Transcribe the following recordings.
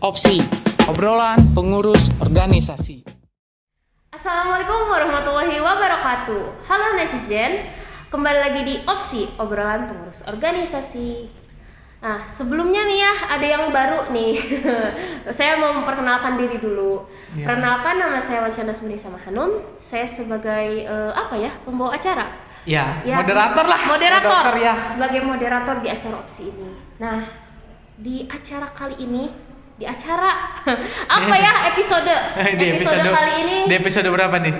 Opsi, obrolan pengurus organisasi. Assalamualaikum warahmatullahi wabarakatuh. Halo netizen, kembali lagi di Opsi, obrolan pengurus organisasi. Nah, sebelumnya nih ya, ada yang baru nih. Saya mau memperkenalkan diri dulu. Perkenalkan, nama saya Wasyana Smulisa Hanum. Saya sebagai pembawa acara. Ya, moderator lah. Moderator ya. Sebagai moderator di acara Opsi ini. Nah, di acara kali ini, episode kali ini. Di episode berapa nih?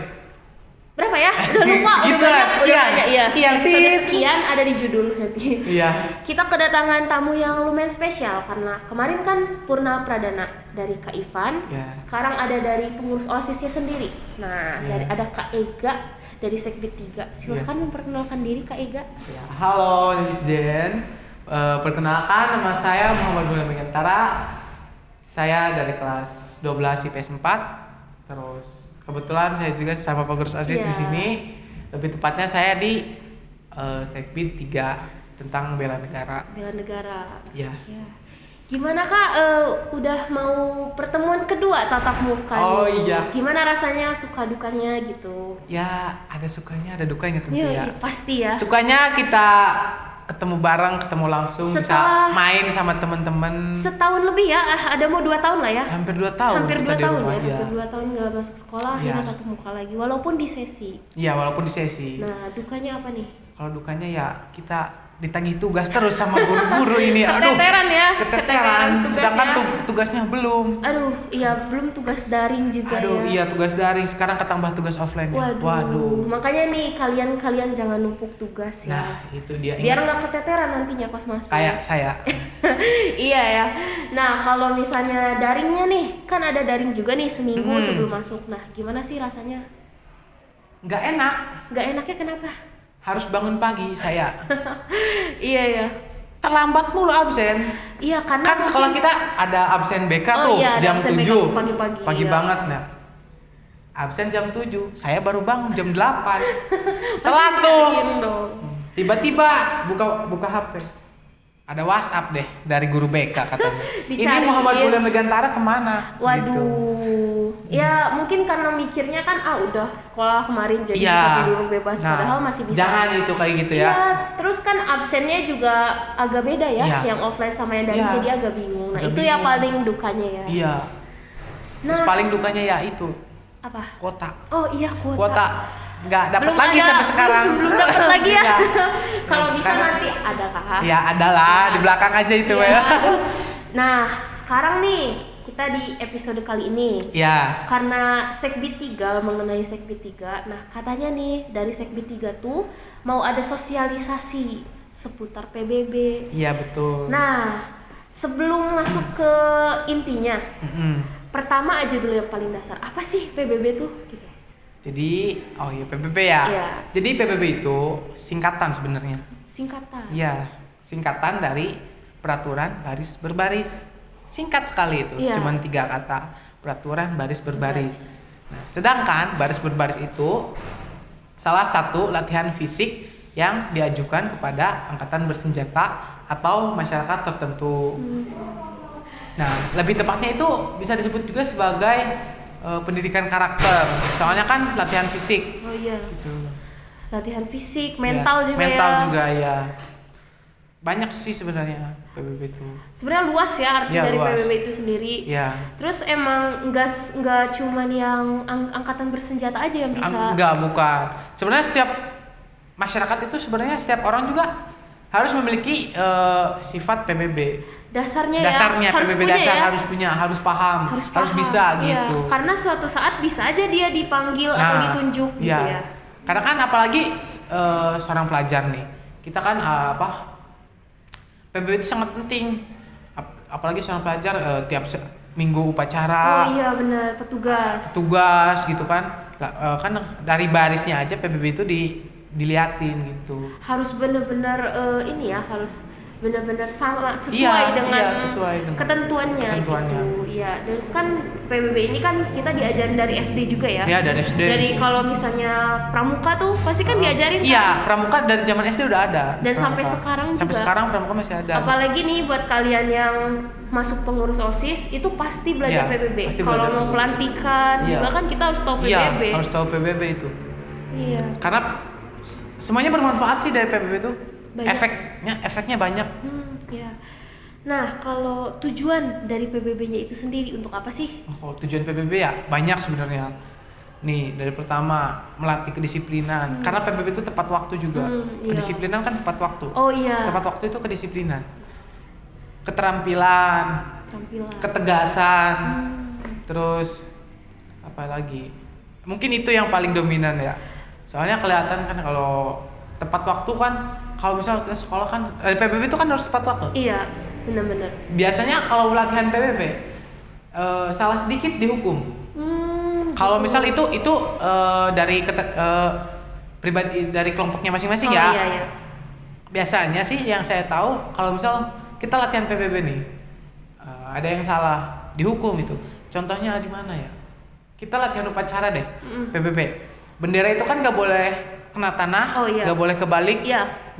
Berapa ya? Udah lupa. Sekian. Episode sekian ada di judul nanti. Iya. Kita kedatangan tamu yang lumayan spesial karena kemarin kan Purna Pradana dari Kak Ivan. Ya. Sekarang ada dari pengurus OSIS-nya sendiri. Nah, ada Kak Ega dari Sekbid 3. Silakan memperkenalkan diri Kak Ega. Ya, halo netizen. Perkenalkan, nama saya Muhammad Bulan Megantara. Saya dari kelas 12 IPS 4. Terus kebetulan saya juga sama pengurus OSIS di sini. Lebih tepatnya saya di Sekbid 3 tentang bela negara. Bela negara. Ya. Gimana Kak, udah mau pertemuan kedua tatap muka nih. Iya. Gimana rasanya, suka dukanya gitu? Ya, ada sukanya, ada dukanya tentu ya. Pasti ya. Sukanya kita ketemu bareng, ketemu langsung, bisa main sama teman-teman. Setahun lebih ya, ada mau 2 tahun lah ya. Hampir 2 tahun. Hampir 2 kita di tahun rumah, ya. Hampir 2 tahun nggak masuk sekolah, akhirnya tatap muka lagi, walaupun di sesi. Iya, walaupun di sesi. Nah, dukanya apa nih? Kalau dukanya ya kita ditagih tugas terus sama guru-guru ini. Keteteran ya. Keteteran. Sedangkan tugasnya. tugasnya belum. Belum tugas daring juga ya. Iya, tugas daring. Sekarang ketambah tugas offline ya. Waduh. Makanya nih kalian jangan numpuk tugas ya. Nah, itu dia. Biar nggak keteteran nantinya pas masuk. Kayak saya. Iya ya. Nah, kalau misalnya daringnya nih, kan ada daring juga nih seminggu sebelum masuk. Nah, gimana sih rasanya? Nggak enak. Nggak enaknya kenapa? Harus bangun pagi saya. Iya ya. Terlambat mulu absen. Iya, karena kan sekolah kita ada absen BK tuh jam 7. Pagi-pagi. Pagi banget nah. Absen jam 7. Saya baru bangun jam 8. Telat tuh. Tiba-tiba buka HP. Ada WhatsApp deh dari guru BK katanya. Ini Muhammad Bulan Megantara kemana? Waduh. Gitu. Ya mungkin karena mikirnya kan udah sekolah kemarin jadi bisa tidur bebas, padahal masih bisa. Jangan itu kayak gitu ya. Iya, terus kan absennya juga agak beda ya, yang offline sama yang daring, jadi agak bingung. Nah, itu ya paling dukanya ya. Iya. Terus paling dukanya ya itu. Apa? Kuota. Oh iya, Kuota nggak dapat lagi sampai sekarang. Belum dapat lagi ya. Kalau bisa sekarang, nanti ada kah? Ya ada lah, di belakang aja itu ya. Nah, sekarang nih kita di episode kali ini. Ya. Karena Sekbid 3, mengenai Sekbid 3. Nah, katanya nih dari Sekbid 3 tuh mau ada sosialisasi seputar PBB. Iya, betul. Nah, sebelum masuk ke intinya. Pertama aja dulu yang paling dasar. Apa sih PBB tuh gitu? Jadi, PBB ya. Iya. Jadi PBB itu singkatan sebenarnya. Singkatan. Iya, singkatan dari peraturan baris berbaris. Singkat sekali itu, cuman 3 kata. Peraturan baris berbaris. Nah, sedangkan baris berbaris itu salah satu latihan fisik yang diajukan kepada angkatan bersenjata atau masyarakat tertentu. Nah, lebih tepatnya itu bisa disebut juga sebagai pendidikan karakter. Soalnya kan latihan fisik. Oh iya. Gitu. Latihan fisik, mental juga ya. Mental juga ya. Banyak sih sebenarnya PBB itu. Sebenarnya luas ya arti dari luas. PBB itu sendiri. Iya. Terus emang enggak cuman yang angkatan bersenjata aja yang bisa. Bukan. Sebenarnya setiap masyarakat itu sebenarnya setiap orang juga harus memiliki sifat PBB. Dasarnya harus PBB punya dasar ya? harus paham, harus bisa gitu. Karena suatu saat bisa aja dia dipanggil atau ditunjuk gitu ya. Karena kan apalagi seorang pelajar nih, kita kan PBB itu sangat penting. Apalagi seorang pelajar tiap minggu upacara. Oh iya benar, petugas gitu kan. Kan dari barisnya aja PBB itu diliatin gitu. Harus benar-benar harus benar-benar sama sesuai dengan ketentuannya. Gitu. Iya, terus kan PBB ini kan kita diajarin dari SD juga ya. Iya, dari SD. Dari kalau misalnya pramuka tuh pasti kan diajarin Iya, pramuka dari zaman SD udah ada. Dan pramuka. sampai sekarang juga. Sampai sekarang pramuka masih ada. Apalagi nih buat kalian yang masuk pengurus OSIS itu pasti belajar PBB. Kalau mau pelantikan juga kan kita harus tahu PBB. Iya, harus tahu PBB itu. Iya. Karena semuanya bermanfaat sih dari PBB itu. Banyak. Efeknya banyak. Iya. Nah, kalau tujuan dari PBB-nya itu sendiri untuk apa sih? Kalau tujuan PBB ya banyak sebenarnya. Nih, dari pertama melatih kedisiplinan. Karena PBB itu tepat waktu juga. Kedisiplinan kan tepat waktu. Oh iya. Tepat waktu itu kedisiplinan. Keterampilan. Ketegasan. Terus apa lagi? Mungkin itu yang paling dominan ya. Soalnya kelihatan kan kalau tepat waktu kan, kalau misalnya kita sekolah kan PBB itu kan harus tepat waktu. Iya. Benar-benar. Biasanya kalau latihan PBB salah sedikit dihukum. Kalau misal itu dari pribadi dari kelompoknya masing-masing ya. Iya. Biasanya sih yang saya tahu kalau misal kita latihan PBB nih, ada yang salah dihukum itu. Contohnya di mana ya? Kita latihan upacara deh, PBB. Bendera itu kan nggak boleh kena tanah, nggak boleh kebalik,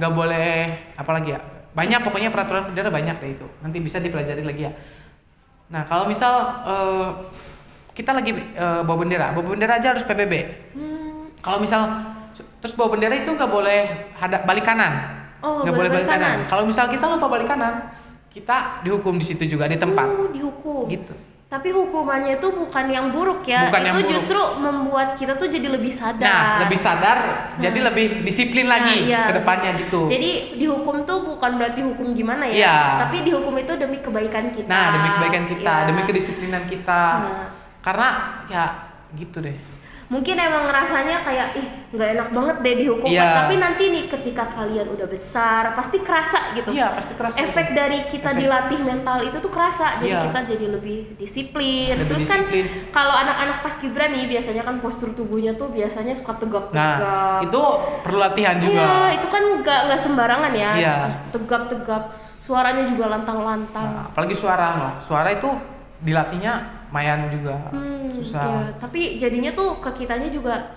nggak boleh apalagi ya. Banyak pokoknya peraturan bendera banyak deh itu. Nanti bisa dipelajari lagi ya. Nah kalau misal kita lagi bawa bendera aja harus PBB. Kalau misal terus bawa bendera itu nggak boleh balik kanan, nggak boleh balik kanan. Kalau misal kita lupa balik kanan, kita dihukum di situ juga di tempat. Dihukum. Gitu. Tapi hukumannya itu bukan yang buruk ya. Bukan yang buruk. Justru membuat kita tuh jadi lebih sadar. Nah, lebih sadar, jadi lebih disiplin lagi ke depannya gitu. Jadi dihukum tuh bukan berarti hukum gimana ya. Tapi dihukum itu demi kebaikan kita. Nah, demi kebaikan kita, demi kedisiplinan kita. Karena ya gitu deh. Mungkin emang rasanya kayak nggak enak banget deh dihukum, tapi nanti nih ketika kalian udah besar pasti kerasa gitu. Iya, pasti kerasa. Efek dari kita dilatih mental itu tuh kerasa, jadi kita jadi lebih disiplin. Terus kan kalau anak-anak paskibra nih biasanya kan postur tubuhnya tuh biasanya suka tegap-tegap. Nah, itu perlu latihan juga. Iya, itu kan nggak sembarangan ya. Tegap-tegap, suaranya juga lantang-lantang. Nah, apalagi suara itu dilatihnya lumayan juga susah. Iya. Tapi jadinya tuh ke kitanya juga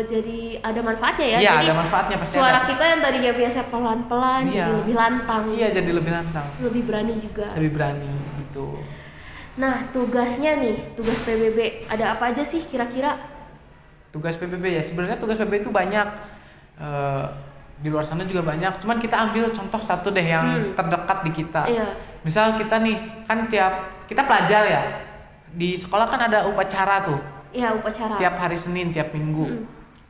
jadi ada manfaatnya ya. Iya, jadi ada manfaatnya pasti. Suara kita yang tadinya biasa pelan-pelan jadi lebih lantang. Iya, jadi lebih lantang. Lebih berani juga. Lebih berani gitu. Nah, tugasnya nih, tugas PBB ada apa aja sih kira-kira? Tugas PBB ya, sebenarnya tugas PBB itu banyak. Di luar sana juga banyak. Cuman kita ambil contoh satu deh yang terdekat di kita. Iya. Misal kita nih kan kita pelajar ya. Di sekolah kan ada upacara tuh. Iya, upacara. Tiap hari Senin, tiap minggu.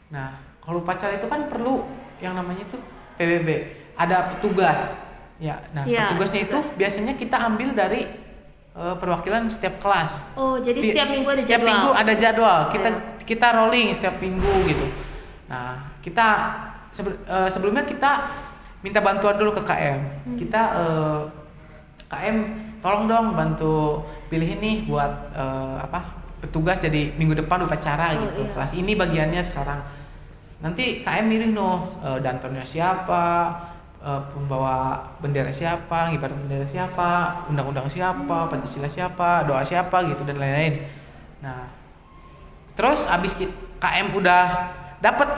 Nah, kalau upacara itu kan perlu yang namanya itu PBB. Ada petugas. Ya, nah petugasnya itu biasanya kita ambil dari perwakilan setiap kelas. Oh, jadi setiap minggu ada jadwal. Setiap minggu ada jadwal. Kita rolling setiap minggu gitu. Nah, kita sebelumnya kita minta bantuan dulu ke KM. Kita KM tolong dong bantu pilih nih buat petugas jadi minggu depan upacara gitu. Kelas ini bagiannya sekarang. Nanti KM milih dantonnya siapa, pembawa bendera siapa, ngibar bendera siapa, undang-undang siapa, Pancasila siapa, doa siapa gitu dan lain-lain. Nah, terus abis KM udah dapet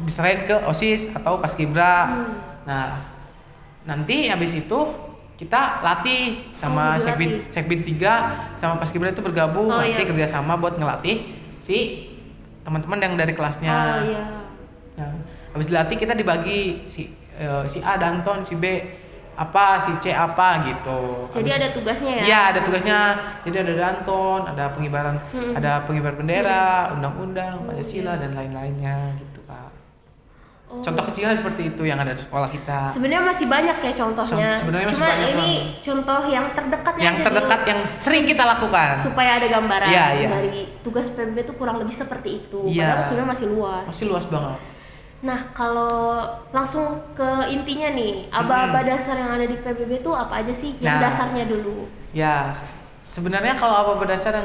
diserahin ke OSIS atau Paskibra. Nah, nanti abis itu kita latih sama Sekbid 3 sama Paskibra itu bergabung kerjasama buat ngelatih si teman-teman yang dari kelasnya. Nah, habis dilatih kita dibagi si A danton, si B apa, si C apa gitu. Jadi ada tugasnya ya? Iya, ada tugasnya. Jadi ada danton, ada pengibaran, ada pengibar bendera, undang-undang, Pancasila dan lain-lainnya gitu, Kak. Contoh kecilnya seperti itu yang ada di sekolah kita. Sebenarnya masih banyak ya contohnya. Sebenarnya masih Cuma banyak ini contoh yang terdekatnya yang terdekat yang sering kita lakukan. Supaya ada gambaran dari tugas PBB itu kurang lebih seperti itu. Padahal sebenarnya masih luas. Masih luas banget. Nah, kalau langsung ke intinya nih, aba-aba dasar yang ada di PBB itu apa aja sih? Yang dasarnya dulu. Ya, sebenarnya kalau aba-aba dasar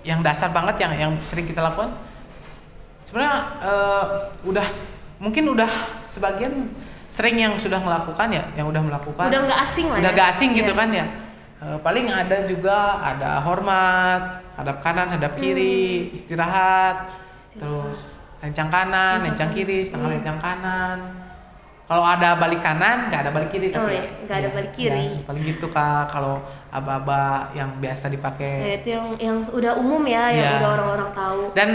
yang dasar banget yang sering kita lakukan, sebenarnya mungkin udah sebagian sering yang sudah melakukan ya, yang udah melakukan. Udah nggak asing lah. Udah nggak asing gitu kan ya. Paling ada juga ada hormat, hadap kanan, hadap kiri, istirahat, terus lencang kanan, lencang kiri, setengah lencang kanan. Kalau ada balik kanan, nggak ada balik kiri tapi nggak ada balik kiri. Ya, paling gitu Kak. Kalau aba-aba yang biasa dipakai. Itu yang udah umum ya, yang udah orang-orang tahu. Dan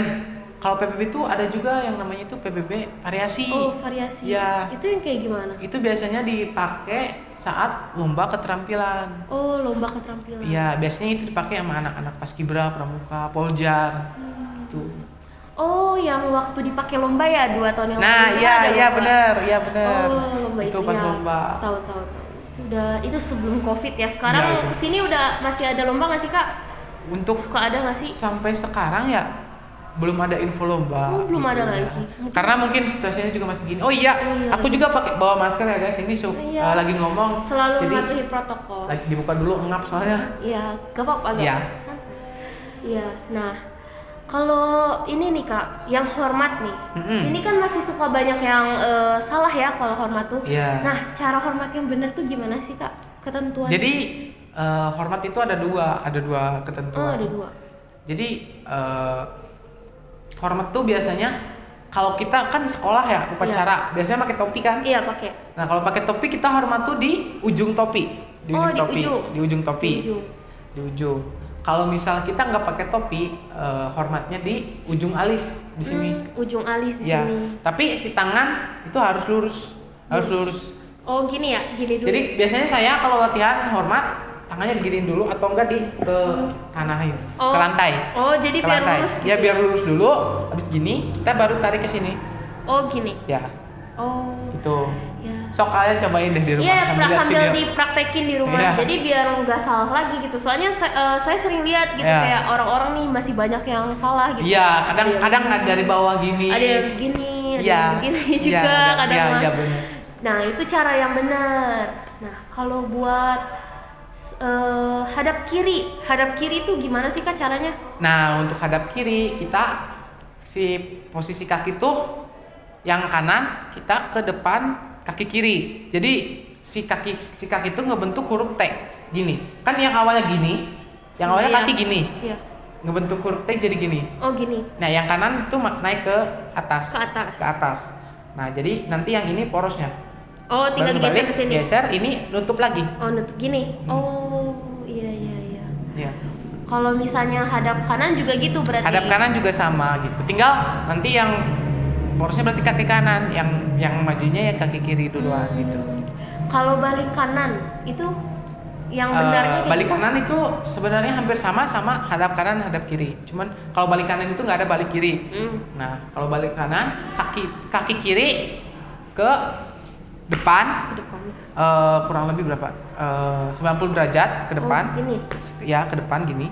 kalau PBB itu ada juga yang namanya itu PBB variasi. Oh, variasi. Ya. Itu yang kayak gimana? Itu biasanya dipakai saat lomba keterampilan. Oh, lomba keterampilan. Iya, biasanya itu dipakai sama anak-anak paskibra, pramuka, poljar. Itu. Oh, yang waktu dipakai lomba ya 2 tahun yang lalu. Nah, iya benar. Oh, lomba itu itu pas ya. lomba. Tahu. Sudah itu sebelum Covid ya. Sekarang Ya, kesini udah masih ada lomba nggak sih Kak? Untuk suka ada nggak sih? Sampai sekarang ya belum ada info lomba. Oh, belum ada ya. lagi. Karena mungkin situasinya juga masih gini. Oh iya, aku juga pakai bawa masker ya guys. Ini lagi ngomong. Selalu jadi mematuhi protokol. Lagi dibuka dulu ngap soalnya. Iya, gak apa-apa Iya. Iya. Nah, kalau ini nih Kak, yang hormat nih. Sini kan masih suka banyak yang salah ya kalau hormat tuh. Iya. Nah, cara hormat yang benar tuh gimana sih Kak? Ketentuan. Jadi hormat itu ada dua ketentuan. Oh, ada 2. Jadi hormat tuh biasanya kalau kita kan sekolah ya upacara biasanya pakai topi kan? Iya, pakai. Nah, kalau pakai topi kita hormat tuh di ujung topi, di ujung topi. Di ujung. Kalau misal kita nggak pakai topi, hormatnya di ujung alis di sini. Ujung alis di Ya, sini. tapi si tangan itu harus lurus. Oh, gini ya, gini dulu. Jadi biasanya saya kalau latihan hormat tangannya diginiin dulu atau enggak ke tanahin, ke lantai. Oh, jadi ke biar lantai. lurus gitu. Ya biar lurus dulu, habis gini kita baru tarik ke sini. Oh, gini. Ya. Oh. Gitu. Ya. Sok kalian cobain deh di rumah. Iya, sambil video. dipraktekin di rumah. Iya. Jadi biar nggak salah lagi gitu. Soalnya saya sering lihat gitu kayak orang-orang nih masih banyak yang salah gitu. Iya, kadang dari bawah gini. Ada yang gini, ada Iya. yang gini juga kadang. Iya, benar. Nah, itu cara yang benar. Nah, kalau buat hadap kiri itu gimana sih Kak caranya? Nah, untuk hadap kiri kita si posisi kaki tuh yang kanan kita ke depan kaki kiri. Jadi si kaki itu ngebentuk huruf T gini. Kan yang awalnya gini, yang awalnya kaki gini. Iya. Ngebentuk huruf T jadi gini. Oh, gini. Nah, yang kanan tuh naik ke atas. Ke atas. Nah, jadi nanti yang ini porosnya. Oh, tinggal Baru digeser balik, ke sini. Geser, ini nutup lagi. Oh, nutup gini. Oh, iya. Iya. Kalau misalnya hadap kanan juga gitu berarti. Hadap kanan juga sama gitu. Tinggal nanti yang porosnya berarti kaki kanan, yang majunya ya kaki kiri duluan gitu. Kalau balik kanan itu yang benarnya kayak balik gitu? kanan itu sebenarnya hampir sama hadap kanan, hadap kiri. Cuman kalau balik kanan itu nggak ada balik kiri. Nah, kalau balik kanan kaki kiri ke depan. Kurang lebih berapa? 90 derajat ke depan. Gini. Ya, ke depan gini.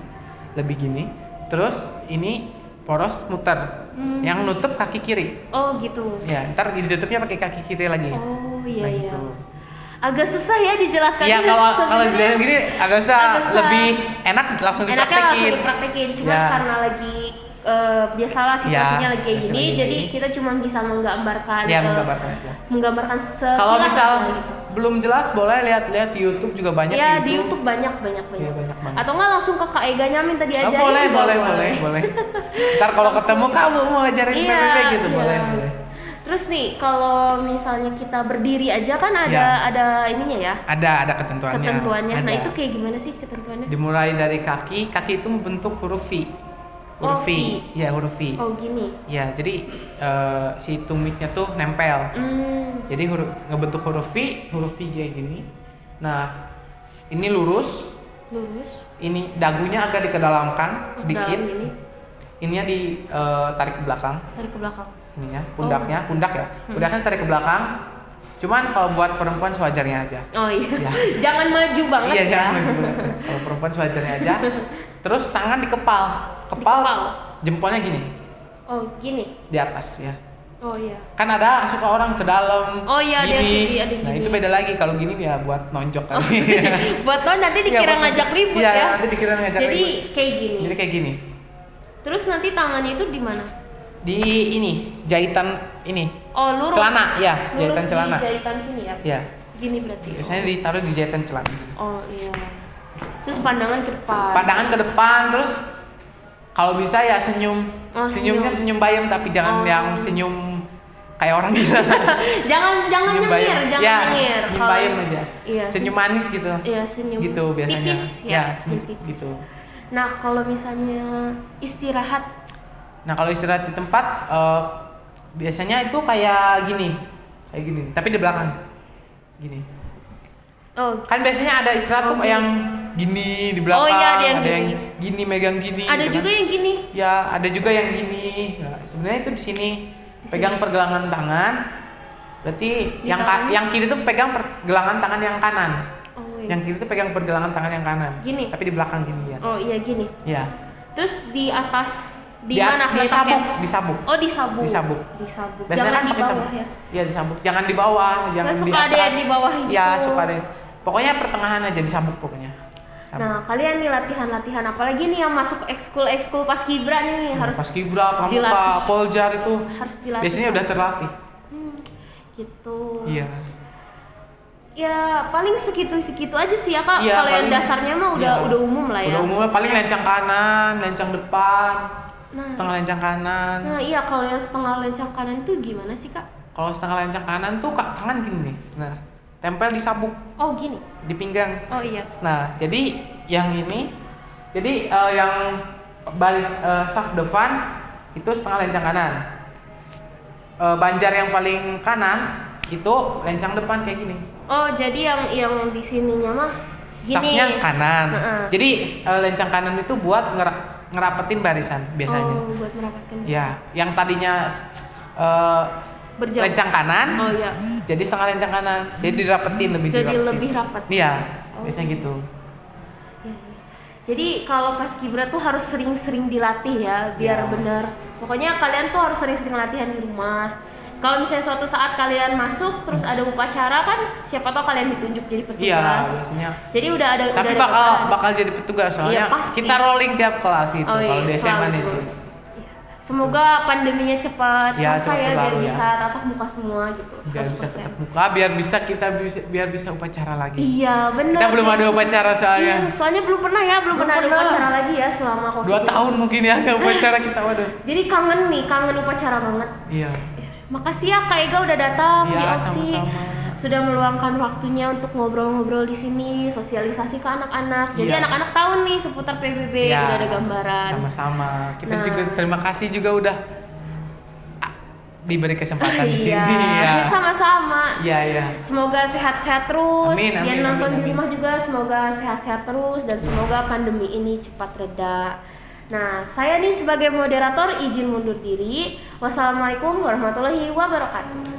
Lebih gini. Terus ini poros muter. Yang nutup kaki kiri. Oh, gitu. Ya, ntar ditutupnya pakai kaki kiri lagi. Oh, iya. Gitu. Agak susah ya dijelaskan. Iya, kalau dijelasin gini agak susah. Lebih enak langsung Enaknya dipraktekin. langsung dipraktekin. Cuma karena lagi biasalah situasinya lagi kayak gini, jadi kita cuma bisa menggambarkan. Ya, menggambarkan aja. Menggambarkan sekilas. Kalau misal gitu. belum jelas boleh lihat di YouTube juga banyak. Ya, di YouTube banyak. Iya, banyak banget. Atau nggak langsung ke Kak Ega Nyamin tadi ajarin juga boleh. Ntar kalau ketemu kamu mau ngajarin PBB gitu, boleh. Terus nih, kalau misalnya kita berdiri aja kan ada ininya ya? Ada ketentuannya. Nah, itu kayak gimana sih ketentuannya? Dimulai dari kaki itu membentuk huruf V. Huruf V. Ya, huruf V. Oh, gini. Ya, jadi si tumitnya tuh nempel. Jadi ngebentuk huruf V kayak gini. Nah, ini lurus. Ini dagunya agak dikedalamkan sedikit. Ininya ditarik ke belakang. Ini ya, pundak ya. Pundaknya tarik ke belakang. Cuman kalau buat perempuan sewajarnya aja. Oh iya. Ya. Jangan maju banget ya. Jangan maju banget. Kalau perempuan sewajarnya aja. Terus tangan dikepal. Jempolnya gini. Oh, gini. Di atas ya. Oh iya. Kan ada suka orang ke dalam. Oh iya, gini. ada gini. Nah, itu beda lagi. Kalau gini ya buat nonjok kan. Buat lo nanti dikira ngajak ribut ya. Iya, nanti dikira ngajak Jadi ribut. Jadi kayak gini. Terus nanti tangannya itu di mana? Di ini, jahitan ini. Oh, lurus. Celana, ya, lurus jahitan celana. Di jahitan sini ya. Iya. Gini berarti. Biasanya ditaruh di jahitan celana. Oh iya. Terus pandangan ke depan. Pandangan ke depan, terus kalau bisa ya senyum. Senyumnya senyum bayam, tapi jangan yang senyum kayak orang gila. jangan Senyum bayam. nyengir, jangan nyengir. Senyum bayam aja. Iya, senyum manis gitu. Iya, senyum. Gitu biasanya. Tipis ya, senyum tipis. gitu. Nah, kalau misalnya istirahat. Nah, kalau istirahat di tempat biasanya itu kayak gini. Tapi di belakang. Gini. Oh, kan biasanya ada istirahat tuh yang gini di belakang, iya, ada yang gini megang gini. Ada gitu juga kan. yang gini. Ya, ada juga yang gini. Nah, sebenarnya itu di sini pegang pergelangan tangan. Berarti yang kiri tuh pegang pergelangan tangan yang kanan. Oh, iya. Yang kiri tuh pegang pergelangan tangan yang kanan. Gini. Tapi di belakang gini ya. Oh iya gini. Iya. Terus di mana? Disabuk. Oh, disabuk. Disabuk. Jangan Biasanya kan di pakai bawah sabuk. ya. Iya, disabuk. Jangan di bawah, jangan di suka atas. ada yang di bawah gitu. Iya, suka ada. Pokoknya pertengahan aja disabuk pokoknya. Sabuk. Nah, kalian nih latihan apalagi nih yang masuk ekskul paskibra nih harus paskibra, pramuka, poljar itu harus dilatih. Biasanya udah terlatih. Gitu. Iya. Ya paling segitu aja sih ya Kak. Iya, kalau yang paling- dasarnya mah udah umum lah ya. Udah umum lah, paling lencang kanan, lencang depan, Nah, setengah lencang kanan. Nah iya, kalau yang setengah lencang kanan itu gimana sih Kak? Kalau setengah lencang kanan tuh tangan gini nih. Nah, tempel di sabuk Oh gini. di pinggang. Oh iya. Nah, jadi yang ini, yang baris saf depan itu setengah lencang kanan. Banjar yang paling kanan itu lencang depan kayak gini. Oh jadi yang di sininya mah gini. Safnya kanan. Heeh. Jadi lencang kanan itu buat ngerapetin barisan biasanya. Oh, buat merapatkan. Ya, yang tadinya Berjauh. lencang kanan. Oh iya. Jadi setengah lencang kanan. Jadi dirapetin Jadi lebih rapat. Iya, Oh. biasanya gitu. Ya, ya. Jadi kalau paskibra tuh harus sering-sering dilatih ya biar Ya. benar. Pokoknya kalian tuh harus sering-sering latihan di rumah. Kalau misalnya suatu saat kalian masuk terus ada upacara kan, siapa tahu kalian ditunjuk jadi petugas. Iya, biasanya. Jadi udah ada. Tapi udah ada bakal jadi petugas soalnya Iya, pasti. kita rolling tiap kelas gitu. Oh, iya, Kalau di SMA selalu. nih. Iya. Semoga pandeminya cepat Ya, selesai cepat ya biar berlalu ya. bisa tatap muka semua gitu. Biar bisa 100%. tetap muka, biar bisa upacara lagi. Iya benar. Kita belum ada upacara soalnya. Iya, soalnya belum pernah ada pernah. upacara lagi ya selama COVID. 2 tahun mungkin ya nggak upacara kita, waduh. Jadi kangen upacara banget. Iya. Makasih ya Kak Ega udah datang di Iya, Opsi. sama-sama. Sudah meluangkan waktunya untuk ngobrol-ngobrol di sini, sosialisasi ke anak-anak. Jadi Iya. anak-anak tahu nih seputar PBB, Iya, udah ada gambaran. Sama-sama. Kita Nah. juga terima kasih juga udah diberi kesempatan di sini Iya, ya. sama-sama. Iya. Semoga sehat-sehat terus. Amin, amin, Yang nonton amin, di amin. rumah juga semoga sehat-sehat terus dan semoga pandemi ini cepat reda. Nah, saya nih sebagai moderator izin mundur diri. Wassalamualaikum warahmatullahi wabarakatuh.